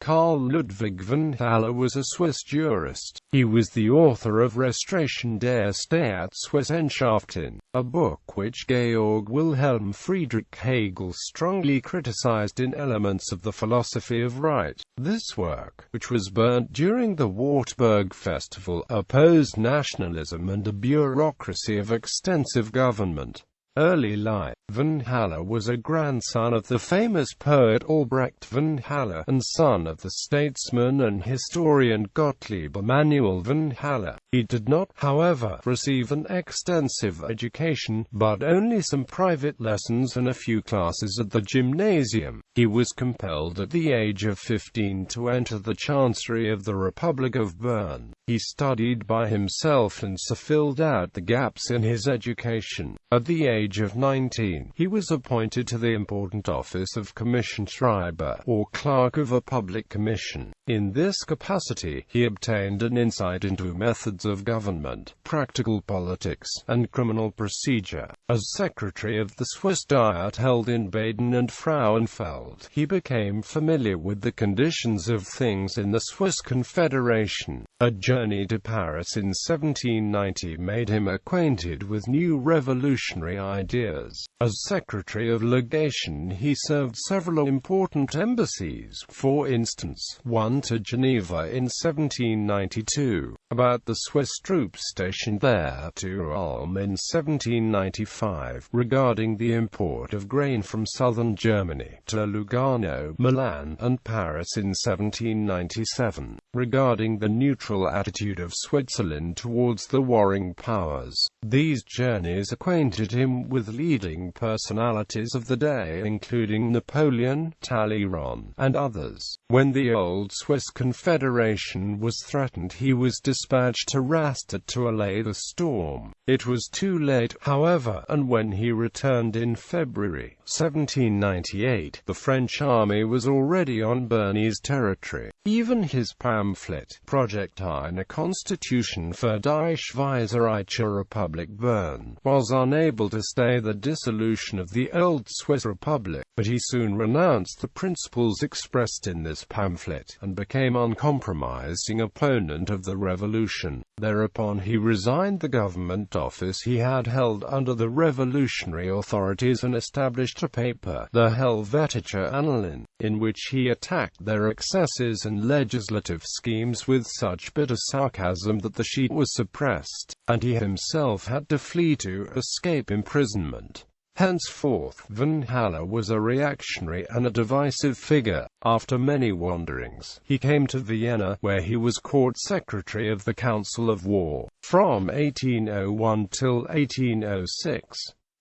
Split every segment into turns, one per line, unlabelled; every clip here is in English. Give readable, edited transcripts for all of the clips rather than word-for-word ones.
Karl Ludwig von Haller was a Swiss jurist. He was the author of Restauration der Staatswissenschaften, a book which Georg Wilhelm Friedrich Hegel strongly criticized in Elements of the Philosophy of Right. This work, which was burnt during the Wartburg festival, opposed nationalism and a bureaucracy of extensive government. Early life. Von Haller was a grandson of the famous poet Albrecht von Haller, and son of the statesman and historian Gottlieb Emanuel von Haller. He did not, however, receive an extensive education, but only some private lessons and a few classes at the gymnasium. He was compelled at the age of 15 to enter the Chancery of the Republic of Bern. He studied by himself and so filled out the gaps in his education. At the age of 19, he was appointed to the important office of Commissionschreiber, or clerk of a public commission. In this capacity, he obtained an insight into methods of government, practical politics, and criminal procedure. As secretary of the Swiss Diet held in Baden and Frauenfeld, he became familiar with the conditions of things in the Swiss Confederation. A journey to Paris in 1790 made him acquainted with new revolutionary ideas. As Secretary of Legation, he served several important embassies, for instance, one to Geneva in 1792, about the Swiss troops stationed there, to Ulm in 1795, regarding the import of grain from southern Germany, to Lugano, Milan, and Paris in 1797, regarding the neutral attitude of Switzerland towards the warring powers. These journeys acquainted him with leading personalities of the day, including Napoleon, Talleyrand, and others. When the old Swiss Confederation was threatened, he was dispatched to Rastatt to allay the storm. It was too late, however, and when he returned in February 1798, the French army was already on Bernese territory. Even his pamphlet, Project eine Constitution für die Schweizerische Republik Bern, was unable to stay the dissolution of the old Swiss Republic, but he soon renounced the principles expressed in this pamphlet, and became uncompromising opponent of the revolution. Thereupon he resigned the government office he had held under the revolutionary authorities and established a paper, the Helvetische Annalen, in which he attacked their excesses and legislative schemes with such bitter sarcasm that the sheet was suppressed, and he himself had to flee to escape imprisonment. Henceforth, von Haller was a reactionary and a divisive figure. After many wanderings, he came to Vienna, where he was court secretary of the Council of War, from 1801 till 1806.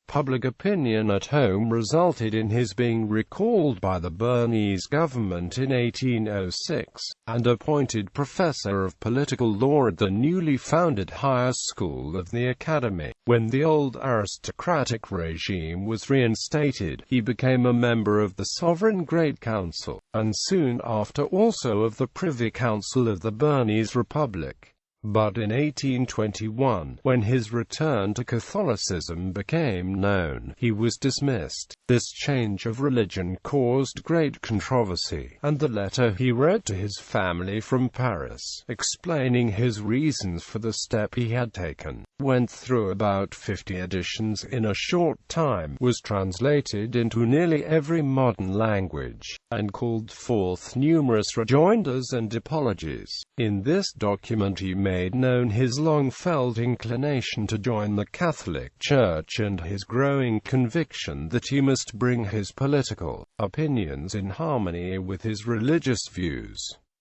Public opinion at home resulted in his being recalled by the Bernese government in 1806, and appointed professor of political law at the newly founded higher school of the Academy. When the old aristocratic regime was reinstated, he became a member of the Sovereign Great Council, and soon after also of the Privy Council of the Bernese Republic. But in 1821, when his return to Catholicism became known, he was dismissed. This change of religion caused great controversy, and the letter he wrote to his family from Paris, explaining his reasons for the step he had taken, went through about 50 editions in a short time, was translated into nearly every modern language, and called forth numerous rejoinders and apologies. In this document he made known his long-felt inclination to join the Catholic Church and his growing conviction that he must bring his political opinions in harmony with his religious views.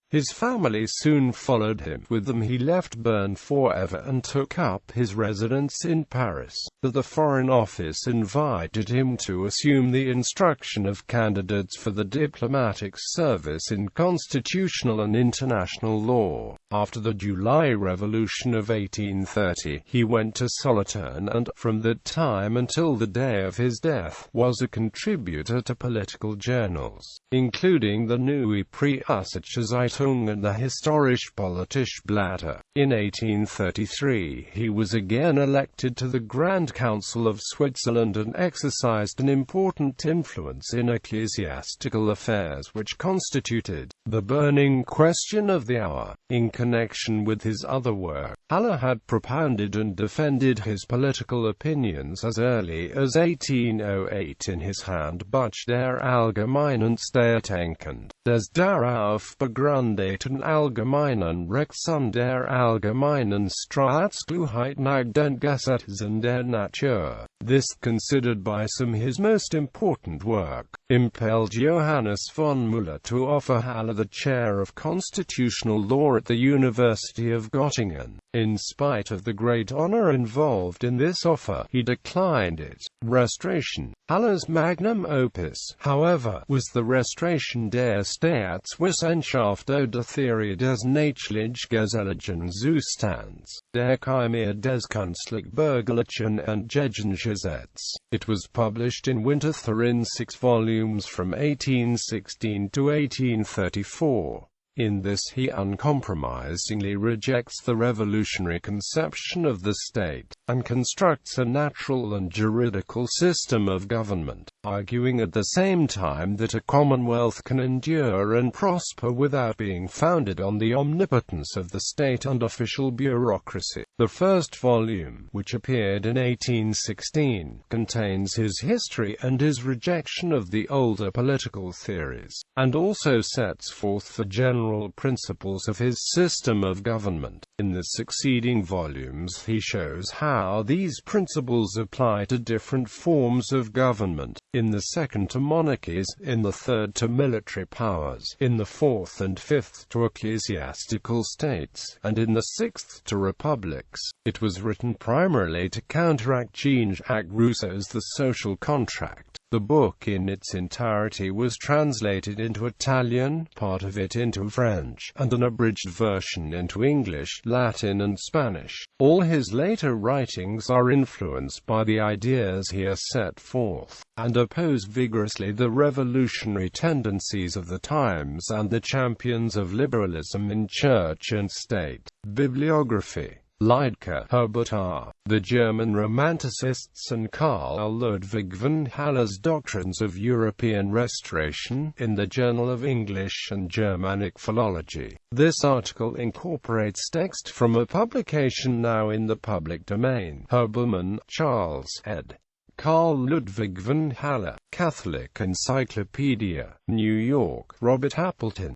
His family soon followed him. With them he left Bern forever and took up his residence in Paris. The Foreign Office invited him to assume the instruction of candidates for the diplomatic service in constitutional and international law. After the July Revolution of 1830, he went to Solothurn and, from that time until the day of his death, was a contributor to political journals, including the Neue Preußische Zeitung. Zeitung and the Historische Politische Blätter. In 1833 he was again elected to the Grand Council of Switzerland and exercised an important influence in ecclesiastical affairs which constituted the burning question of the hour. In connection with his other work, Haller had propounded and defended his political opinions as early as 1808 in his Handbuch der allgemeinen Staatsdenken, des darauf begründeten allgemeinen Rechts an der allgemeinen Staatsklugheit nach den Gesetzen der Natur. This, considered by some his most important work, impelled Johannes von Müller to offer Haller the chair of constitutional law at the University of Göttingen. In spite of the great honor involved in this offer, he declined it. Restauration. Haller's magnum opus, however, was the Restauration der Staatswissenschaft oder Theorie des Nachhaltigen Zustands, der Chimere des Künstlich Bürgerlichen und Gegengesetz. It was published in Winterthur in 6 volumes from 1816 to 1834. In this he uncompromisingly rejects the revolutionary conception of the state, and constructs a natural and juridical system of government, arguing at the same time that a commonwealth can endure and prosper without being founded on the omnipotence of the state and official bureaucracy. The first volume, which appeared in 1816, contains his history and his rejection of the older political theories, and also sets forth the general principles of his system of government. In the succeeding volumes he shows how these principles apply to different forms of government, in the second to monarchies, in the third to military powers, in the fourth and fifth to ecclesiastical states, and in the sixth to republics. It was written primarily to counteract Jean-Jacques Rousseau's The Social Contract. The book in its entirety was translated into Italian, part of it into French, and an abridged version into English, Latin and Spanish. All his later writings are influenced by the ideas he has set forth, and oppose vigorously the revolutionary tendencies of the times and the champions of liberalism in church and state. Bibliography. Liedtke, Herbert R., The German Romanticists and Karl Ludwig von Haller's Doctrines of European Restoration, in the Journal of English and Germanic Philology. This article incorporates text from a publication now in the public domain. Herbermann, Charles, ed. Karl Ludwig von Haller, Catholic Encyclopedia, New York, Robert Appleton.